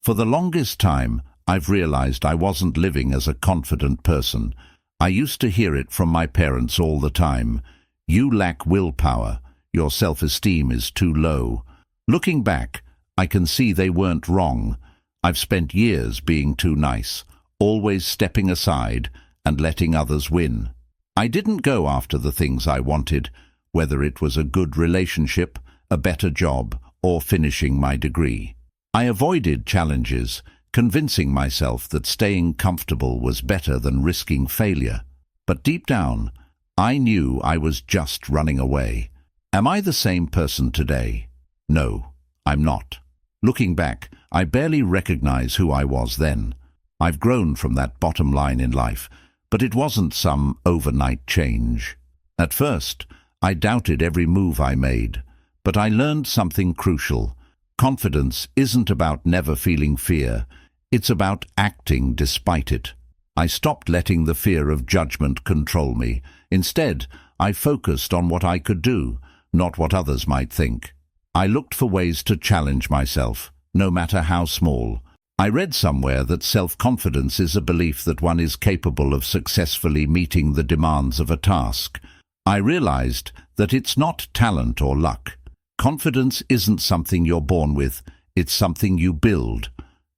For the longest time, I've realized I wasn't living as a confident person. I used to hear it from my parents all the time. You lack willpower. Your self-esteem is too low. Looking back, I can see they weren't wrong. I've spent years being too nice, always stepping aside and letting others win. I didn't go after the things I wanted, whether it was a good relationship, a better job, or finishing my degree. I avoided challenges, convincing myself that staying comfortable was better than risking failure. But deep down, I knew I was just running away. Am I the same person today? No, I'm not. Looking back, I barely recognize who I was then. I've grown from that bottom line in life, but it wasn't some overnight change. At first, I doubted every move I made, but I learned something crucial. Confidence isn't about never feeling fear. It's about acting despite it. I stopped letting the fear of judgment control me. Instead, I focused on what I could do, not what others might think. I looked for ways to challenge myself, no matter how small. I read somewhere that self-confidence is a belief that one is capable of successfully meeting the demands of a task. I realized that it's not talent or luck. Confidence isn't something you're born with, it's something you build.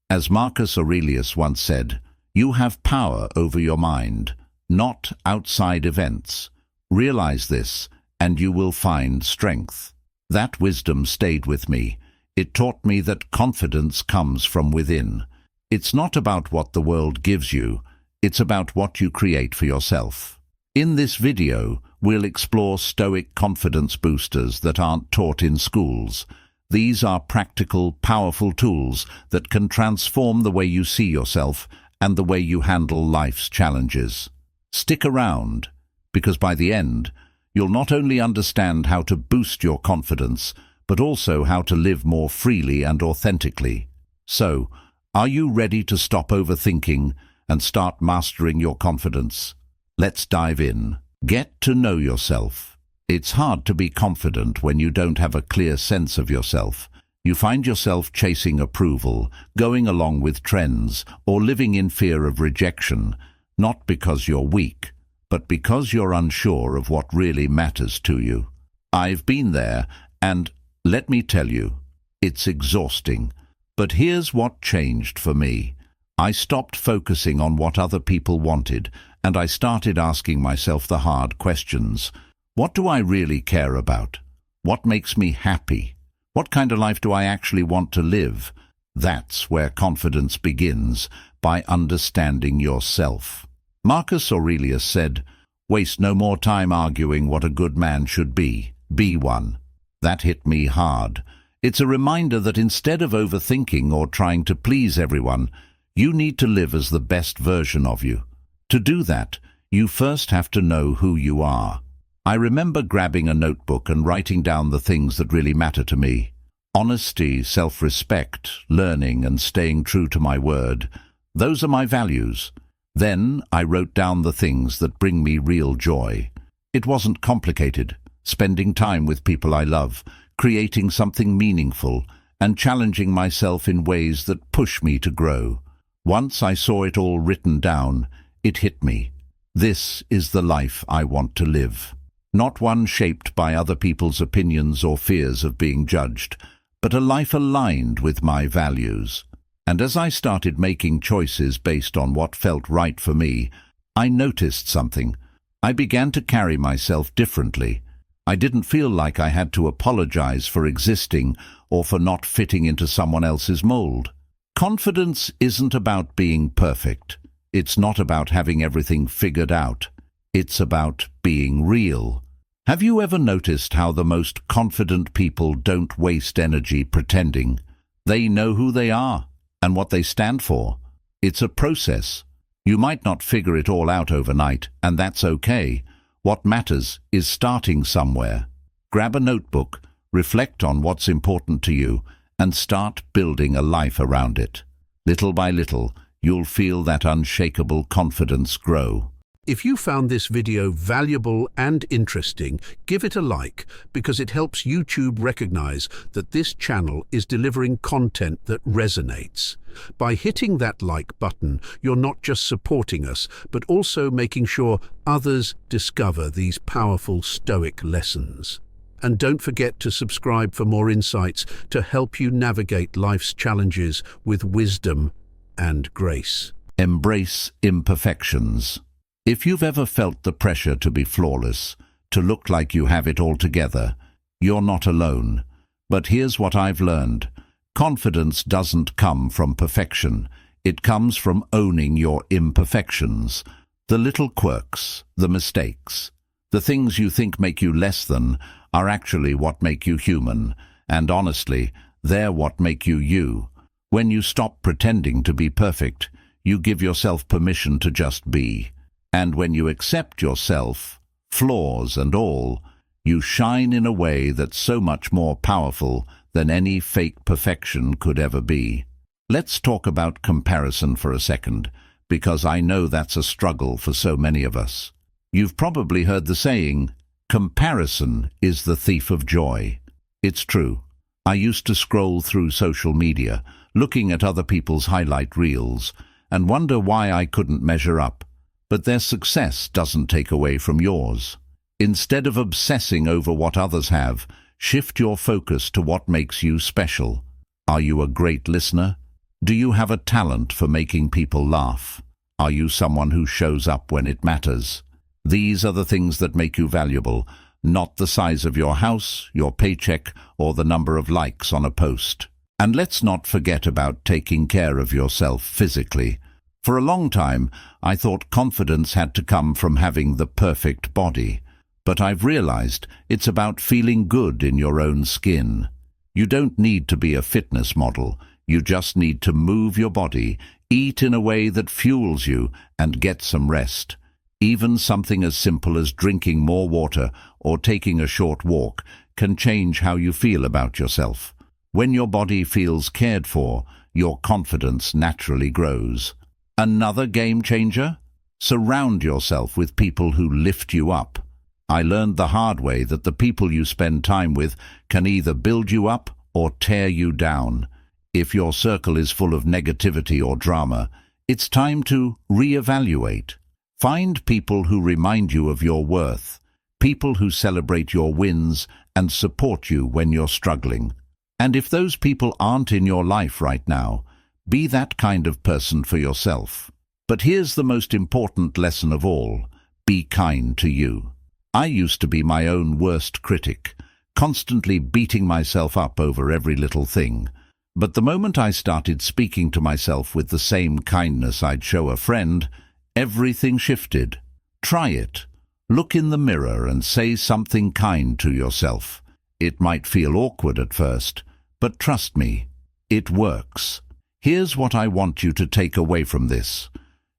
As Marcus Aurelius once said, you have power over your mind, not outside events. Realize this, and you will find strength. That wisdom stayed with me. It taught me that confidence comes from within. It's not about what the world gives you, it's about what you create for yourself. In this video, we'll explore Stoic confidence boosters that aren't taught in schools. These are practical, powerful tools that can transform the way you see yourself and the way you handle life's challenges. Stick around, because by the end, you'll not only understand how to boost your confidence, but also how to live more freely and authentically. So, are you ready to stop overthinking and start mastering your confidence? Let's dive in. Get to know yourself. It's hard to be confident when you don't have a clear sense of yourself. You find yourself chasing approval, going along with trends, or living in fear of rejection, not because you're weak, but because you're unsure of what really matters to you. I've been there, and let me tell you, it's exhausting. But here's what changed for me. I stopped focusing on what other people wanted, and I started asking myself the hard questions. What do I really care about? What makes me happy? What kind of life do I actually want to live? That's where confidence begins, by understanding yourself. Marcus Aurelius said, "Waste no more time arguing what a good man should be one." That hit me hard. It's a reminder that instead of overthinking or trying to please everyone, you need to live as the best version of you. To do that, you first have to know who you are. I remember grabbing a notebook and writing down the things that really matter to me. Honesty, self-respect, learning, and staying true to my word. Those are my values. Then I wrote down the things that bring me real joy. It wasn't complicated. Spending time with people I love, creating something meaningful, and challenging myself in ways that push me to grow. Once I saw it all written down, it hit me. This is the life I want to live. Not one shaped by other people's opinions or fears of being judged, but a life aligned with my values. And as I started making choices based on what felt right for me, I noticed something. I began to carry myself differently. I didn't feel like I had to apologize for existing or for not fitting into someone else's mold. Confidence isn't about being perfect. It's not about having everything figured out. It's about being real. Have you ever noticed how the most confident people don't waste energy pretending? They know who they are and what they stand for. It's a process. You might not figure it all out overnight, and that's okay. What matters is starting somewhere. Grab a notebook, reflect on what's important to you, and start building a life around it. Little by little, you'll feel that unshakable confidence grow. If you found this video valuable and interesting, give it a like because it helps YouTube recognize that this channel is delivering content that resonates. By hitting that like button, you're not just supporting us, but also making sure others discover these powerful Stoic lessons. And don't forget to subscribe for more insights to help you navigate life's challenges with wisdom and grace. Embrace imperfections. If you've ever felt the pressure to be flawless, to look like you have it all together, you're not alone. But here's what I've learned. Confidence doesn't come from perfection. It comes from owning your imperfections. The little quirks, the mistakes, the things you think make you less than are actually what make you human. And honestly, they're what make you you. When you stop pretending to be perfect, you give yourself permission to just be. And when you accept yourself, flaws and all, you shine in a way that's so much more powerful than any fake perfection could ever be. Let's talk about comparison for a second, because I know that's a struggle for so many of us. You've probably heard the saying, comparison is the thief of joy. It's true. I used to scroll through social media, looking at other people's highlight reels, and wonder why I couldn't measure up. But their success doesn't take away from yours. Instead of obsessing over what others have, shift your focus to what makes you special. Are you a great listener? Do you have a talent for making people laugh? Are you someone who shows up when it matters? These are the things that make you valuable, not the size of your house, your paycheck, or the number of likes on a post. And let's not forget about taking care of yourself physically. For a long time, I thought confidence had to come from having the perfect body. But I've realized it's about feeling good in your own skin. You don't need to be a fitness model. You just need to move your body, eat in a way that fuels you, and get some rest. Even something as simple as drinking more water or taking a short walk can change how you feel about yourself. When your body feels cared for, your confidence naturally grows. Another game changer? Surround yourself with people who lift you up. I learned the hard way that the people you spend time with can either build you up or tear you down. If your circle is full of negativity or drama, it's time to reevaluate. Find people who remind you of your worth, people who celebrate your wins and support you when you're struggling. And if those people aren't in your life right now, be that kind of person for yourself. But here's the most important lesson of all. Be kind to you. I used to be my own worst critic, constantly beating myself up over every little thing. But the moment I started speaking to myself with the same kindness I'd show a friend, everything shifted. Try it. Look in the mirror and say something kind to yourself. It might feel awkward at first, but trust me, it works. Here's what I want you to take away from this.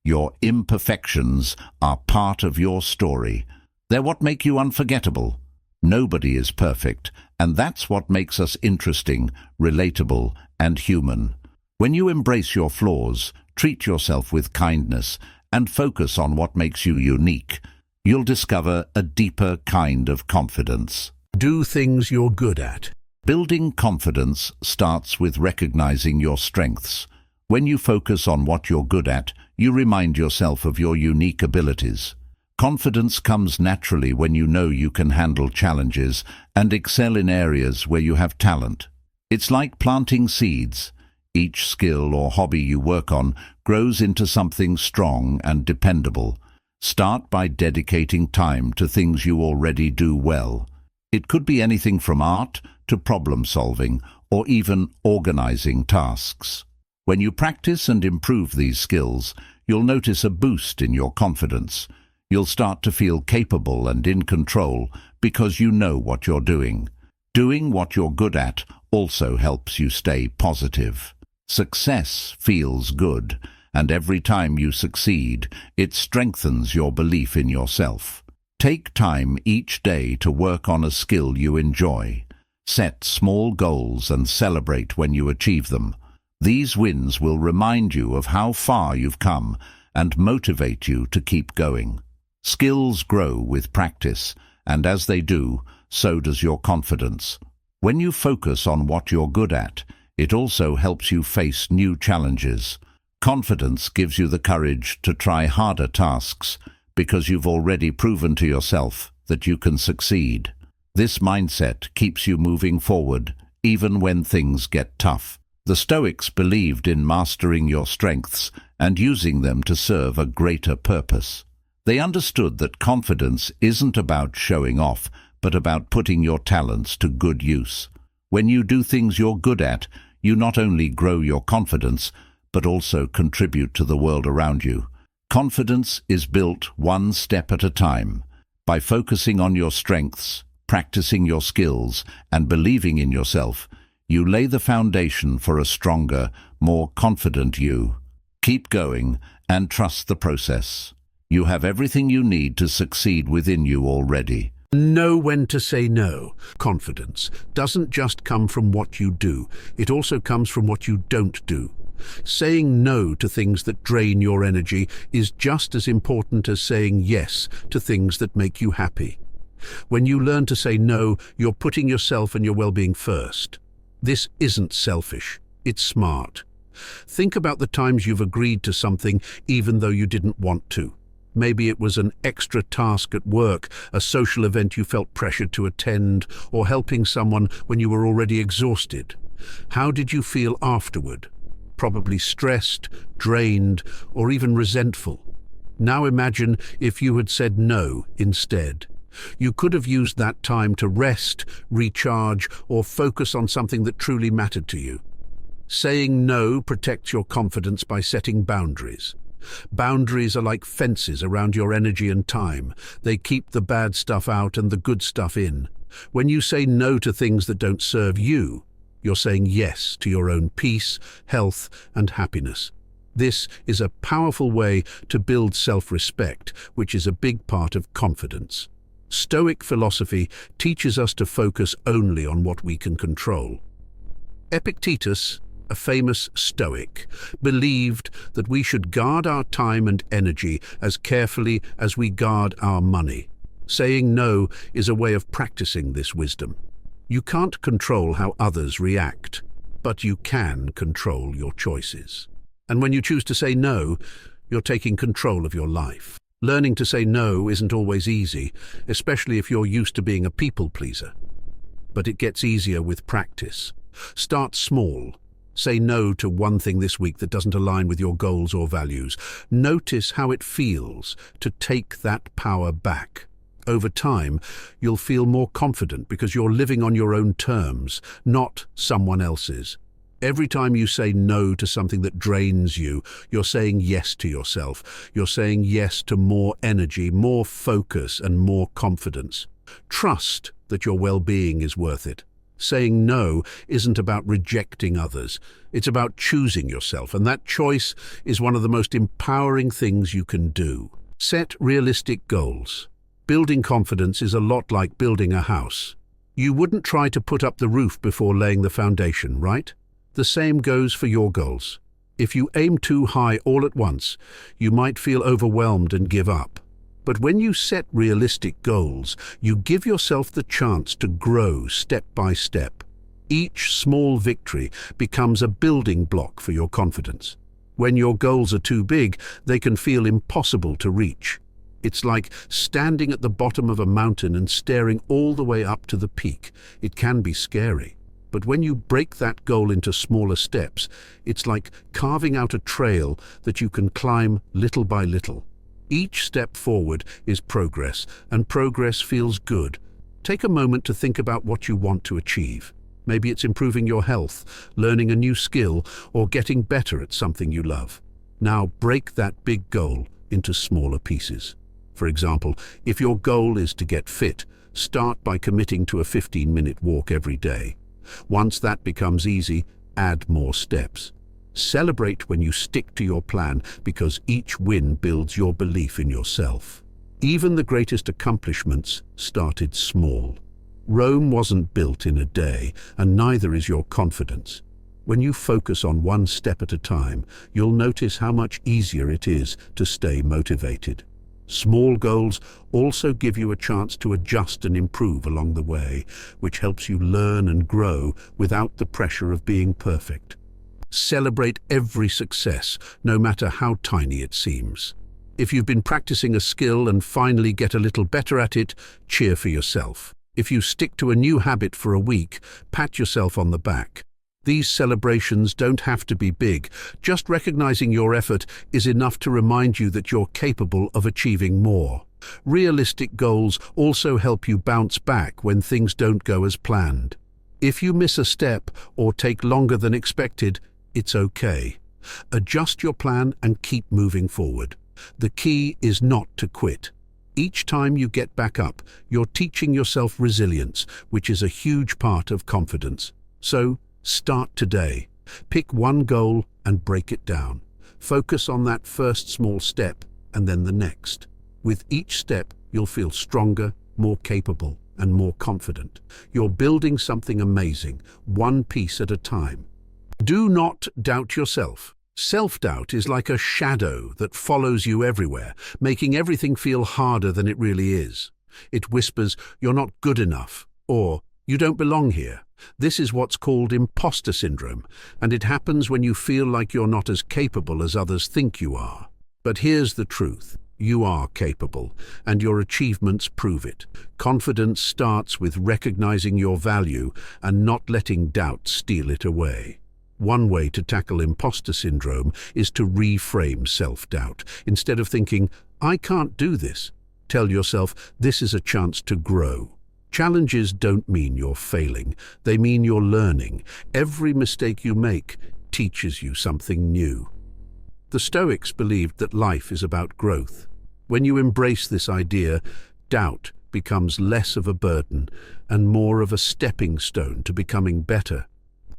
Your imperfections are part of your story. They're what make you unforgettable. Nobody is perfect, and that's what makes us interesting, relatable, and human. When you embrace your flaws, treat yourself with kindness, and focus on what makes you unique, you'll discover a deeper kind of confidence. Do things you're good at. Building confidence starts with recognizing your strengths. When you focus on what you're good at, you remind yourself of your unique abilities. Confidence comes naturally when you know you can handle challenges and excel in areas where you have talent. It's like planting seeds. Each skill or hobby you work on grows into something strong and dependable. Start by dedicating time to things you already do well. It could be anything from art to problem solving or even organizing tasks. When you practice and improve these skills, you'll notice a boost in your confidence. You'll start to feel capable and in control because you know what you're doing. Doing what you're good at also helps you stay positive. Success feels good, and every time you succeed, it strengthens your belief in yourself. Take time each day to work on a skill you enjoy. Set small goals and celebrate when you achieve them. These wins will remind you of how far you've come and motivate you to keep going. Skills grow with practice, and as they do, so does your confidence. When you focus on what you're good at, it also helps you face new challenges. Confidence gives you the courage to try harder tasks because you've already proven to yourself that you can succeed. This mindset keeps you moving forward, even when things get tough. The Stoics believed in mastering your strengths and using them to serve a greater purpose. They understood that confidence isn't about showing off, but about putting your talents to good use. When you do things you're good at, you not only grow your confidence, but also contribute to the world around you. Confidence is built one step at a time. By focusing on your strengths, practicing your skills, and believing in yourself, you lay the foundation for a stronger, more confident you. Keep going and trust the process. You have everything you need to succeed within you already. Know when to say no. Confidence doesn't just come from what you do, it also comes from what you don't do. Saying no to things that drain your energy is just as important as saying yes to things that make you happy. When you learn to say no, you're putting yourself and your well-being first. This isn't selfish, it's smart. Think about the times you've agreed to something even though you didn't want to. Maybe it was an extra task at work, a social event you felt pressured to attend, or helping someone when you were already exhausted. How did you feel afterward? Probably stressed, drained, or even resentful. Now imagine if you had said no instead. You could have used that time to rest, recharge, or focus on something that truly mattered to you. Saying no protects your confidence by setting boundaries. Boundaries are like fences around your energy and time. They keep the bad stuff out and the good stuff in. When you say no to things that don't serve you, you're saying yes to your own peace, health, and happiness. This is a powerful way to build self-respect, which is a big part of confidence. Stoic philosophy teaches us to focus only on what we can control. Epictetus, a famous Stoic, believed that we should guard our time and energy as carefully as we guard our money. Saying no is a way of practicing this wisdom. You can't control how others react, but you can control your choices. And when you choose to say no, you're taking control of your life. Learning to say no isn't always easy, especially if you're used to being a people pleaser. But it gets easier with practice. Start small. Say no to one thing this week that doesn't align with your goals or values. Notice how it feels to take that power back. Over time, you'll feel more confident because you're living on your own terms, not someone else's. Every time you say no to something that drains you, you're saying yes to yourself. You're saying yes to more energy, more focus, and more confidence. Trust that your well-being is worth it. Saying no isn't about rejecting others. It's about choosing yourself, and that choice is one of the most empowering things you can do. Set realistic goals. Building confidence is a lot like building a house. You wouldn't try to put up the roof before laying the foundation, right? The same goes for your goals. If you aim too high all at once, you might feel overwhelmed and give up. But when you set realistic goals, you give yourself the chance to grow step by step. Each small victory becomes a building block for your confidence. When your goals are too big, they can feel impossible to reach. It's like standing at the bottom of a mountain and staring all the way up to the peak. It can be scary. But when you break that goal into smaller steps, it's like carving out a trail that you can climb little by little. Each step forward is progress, and progress feels good. Take a moment to think about what you want to achieve. Maybe it's improving your health, learning a new skill, or getting better at something you love. Now break that big goal into smaller pieces. For example, if your goal is to get fit, start by committing to a 15-minute walk every day. Once that becomes easy, add more steps. Celebrate when you stick to your plan, because each win builds your belief in yourself. Even the greatest accomplishments started small. Rome wasn't built in a day, and neither is your confidence. When you focus on one step at a time, you'll notice how much easier it is to stay motivated. Small goals also give you a chance to adjust and improve along the way, which helps you learn and grow without the pressure of being perfect. Celebrate every success, no matter how tiny it seems. If you've been practicing a skill and finally get a little better at it, cheer for yourself. If you stick to a new habit for a week, pat yourself on the back. These celebrations don't have to be big. Just recognizing your effort is enough to remind you that you're capable of achieving more. Realistic goals also help you bounce back when things don't go as planned. If you miss a step or take longer than expected, it's okay. Adjust your plan and keep moving forward. The key is not to quit. Each time you get back up, you're teaching yourself resilience, which is a huge part of confidence. So, start today. Pick one goal and break it down. Focus on that first small step and then the next. With each step, you'll feel stronger, more capable, and more confident. You're building something amazing, one piece at a time. Do not doubt yourself. Self-doubt is like a shadow that follows you everywhere, making everything feel harder than it really is. It whispers, "You're not good enough," or "You don't belong here." This is what's called imposter syndrome, and it happens when you feel like you're not as capable as others think you are. But here's the truth. You are capable, and your achievements prove it. Confidence starts with recognizing your value and not letting doubt steal it away. One way to tackle imposter syndrome is to reframe self-doubt. Instead of thinking, "I can't do this," tell yourself, "This is a chance to grow." Challenges don't mean you're failing, they mean you're learning. Every mistake you make teaches you something new. The Stoics believed that life is about growth. When you embrace this idea, doubt becomes less of a burden and more of a stepping stone to becoming better.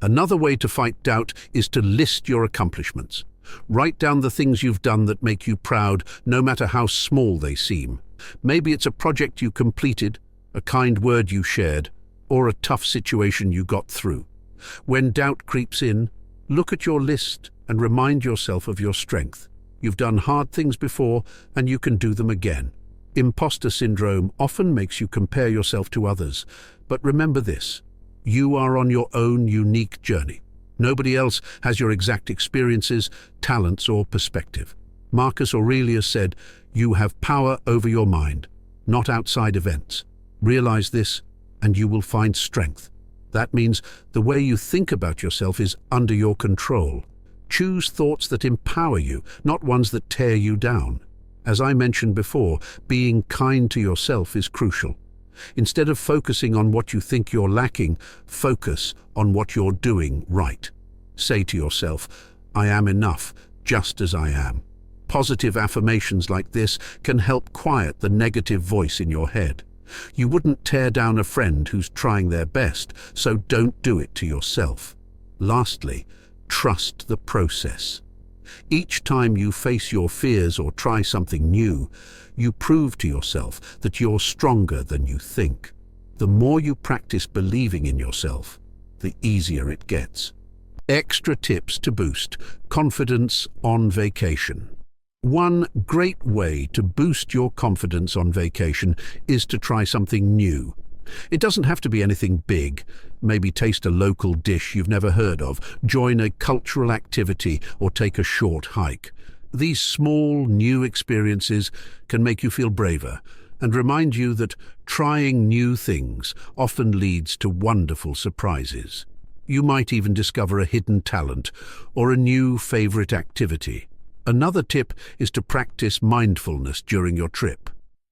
Another way to fight doubt is to list your accomplishments. Write down the things you've done that make you proud, no matter how small they seem. Maybe it's a project you completed, a kind word you shared, or a tough situation you got through. When doubt creeps in, look at your list and remind yourself of your strength. You've done hard things before, and you can do them again. Imposter syndrome often makes you compare yourself to others, but remember this: you are on your own unique journey. Nobody else has your exact experiences, talents, or perspective. Marcus Aurelius said, "You have power over your mind, not outside events." Realize this, and you will find strength. That means the way you think about yourself is under your control. Choose thoughts that empower you, not ones that tear you down. As I mentioned before, being kind to yourself is crucial. Instead of focusing on what you think you're lacking, focus on what you're doing right. Say to yourself, "I am enough, just as I am." Positive affirmations like this can help quiet the negative voice in your head. You wouldn't tear down a friend who's trying their best, so don't do it to yourself. Lastly, trust the process. Each time you face your fears or try something new, you prove to yourself that you're stronger than you think. The more you practice believing in yourself, the easier it gets. Extra tips to boost confidence on vacation. One great way to boost your confidence on vacation is to try something new. It doesn't have to be anything big. Maybe taste a local dish you've never heard of, join a cultural activity, or take a short hike. These small, new experiences can make you feel braver and remind you that trying new things often leads to wonderful surprises. You might even discover a hidden talent or a new favorite activity. Another tip is to practice mindfulness during your trip.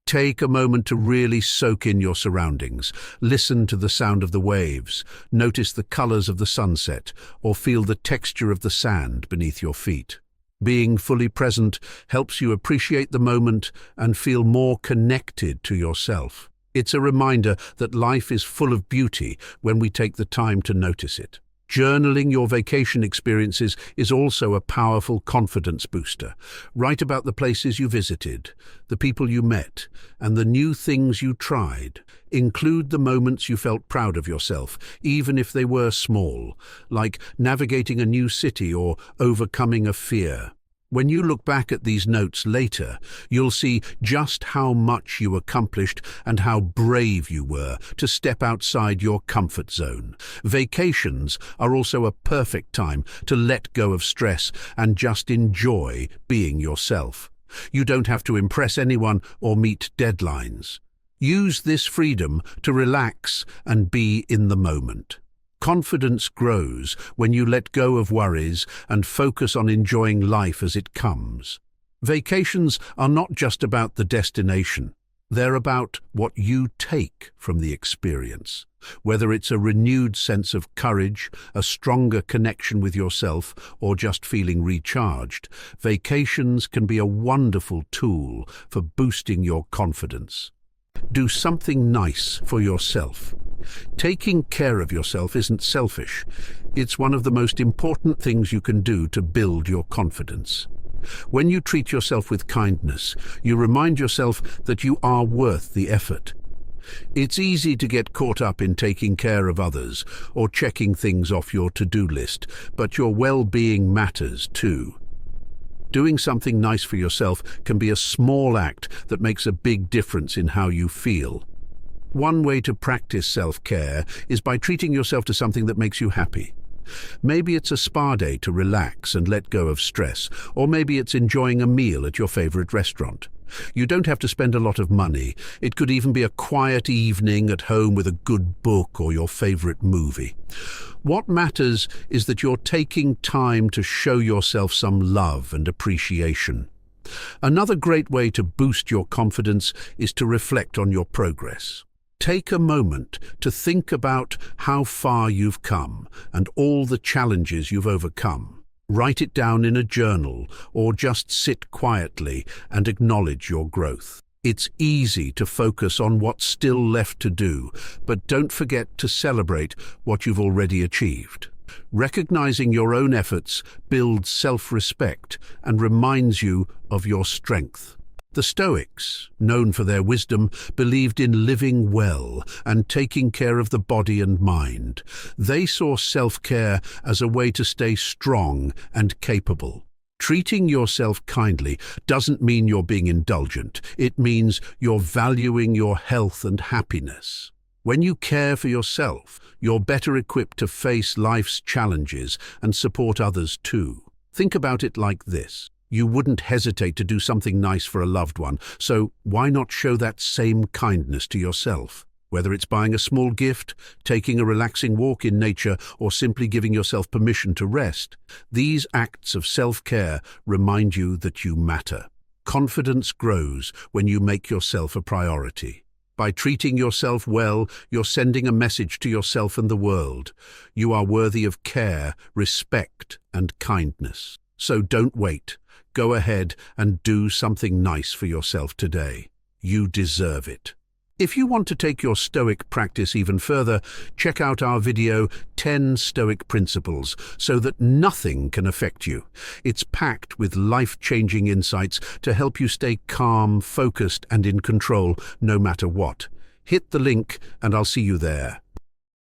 Take a moment to really soak in your surroundings. Listen to the sound of the waves, notice the colors of the sunset, or feel the texture of the sand beneath your feet. Being fully present helps you appreciate the moment and feel more connected to yourself. It's a reminder that life is full of beauty when we take the time to notice it. Journaling your vacation experiences is also a powerful confidence booster. Write about the places you visited, the people you met, and the new things you tried. Include the moments you felt proud of yourself, even if they were small, like navigating a new city or overcoming a fear. When you look back at these notes later, you'll see just how much you accomplished and how brave you were to step outside your comfort zone. Vacations are also a perfect time to let go of stress and just enjoy being yourself. You don't have to impress anyone or meet deadlines. Use this freedom to relax and be in the moment. Confidence grows when you let go of worries and focus on enjoying life as it comes. Vacations are not just about the destination. They're about what you take from the experience. Whether it's a renewed sense of courage, a stronger connection with yourself, or just feeling recharged, vacations can be a wonderful tool for boosting your confidence. Do something nice for yourself. Taking care of yourself isn't selfish. It's one of the most important things you can do to build your confidence. When you treat yourself with kindness, you remind yourself that you are worth the effort. It's easy to get caught up in taking care of others or checking things off your to-do list, but your well-being matters too. Doing something nice for yourself can be a small act that makes a big difference in how you feel. One way to practice self-care is by treating yourself to something that makes you happy. Maybe it's a spa day to relax and let go of stress, or maybe it's enjoying a meal at your favorite restaurant. You don't have to spend a lot of money. It could even be a quiet evening at home with a good book or your favorite movie. What matters is that you're taking time to show yourself some love and appreciation. Another great way to boost your confidence is to reflect on your progress. Take a moment to think about how far you've come and all the challenges you've overcome. Write it down in a journal or just sit quietly and acknowledge your growth. It's easy to focus on what's still left to do, but don't forget to celebrate what you've already achieved. Recognizing your own efforts builds self-respect and reminds you of your strength. The Stoics, known for their wisdom, believed in living well and taking care of the body and mind. They saw self-care as a way to stay strong and capable. Treating yourself kindly doesn't mean you're being indulgent. It means you're valuing your health and happiness. When you care for yourself, you're better equipped to face life's challenges and support others too. Think about it like this. You wouldn't hesitate to do something nice for a loved one, so why not show that same kindness to yourself? Whether it's buying a small gift, taking a relaxing walk in nature, or simply giving yourself permission to rest, these acts of self-care remind you that you matter. Confidence grows when you make yourself a priority. By treating yourself well, you're sending a message to yourself and the world. You are worthy of care, respect, and kindness. So don't wait. Go ahead and do something nice for yourself today. You deserve it. If you want to take your Stoic practice even further, check out our video 10 Stoic Principles so that nothing can affect you. It's packed with life-changing insights to help you stay calm, focused, and in control no matter what. Hit the link and I'll see you there.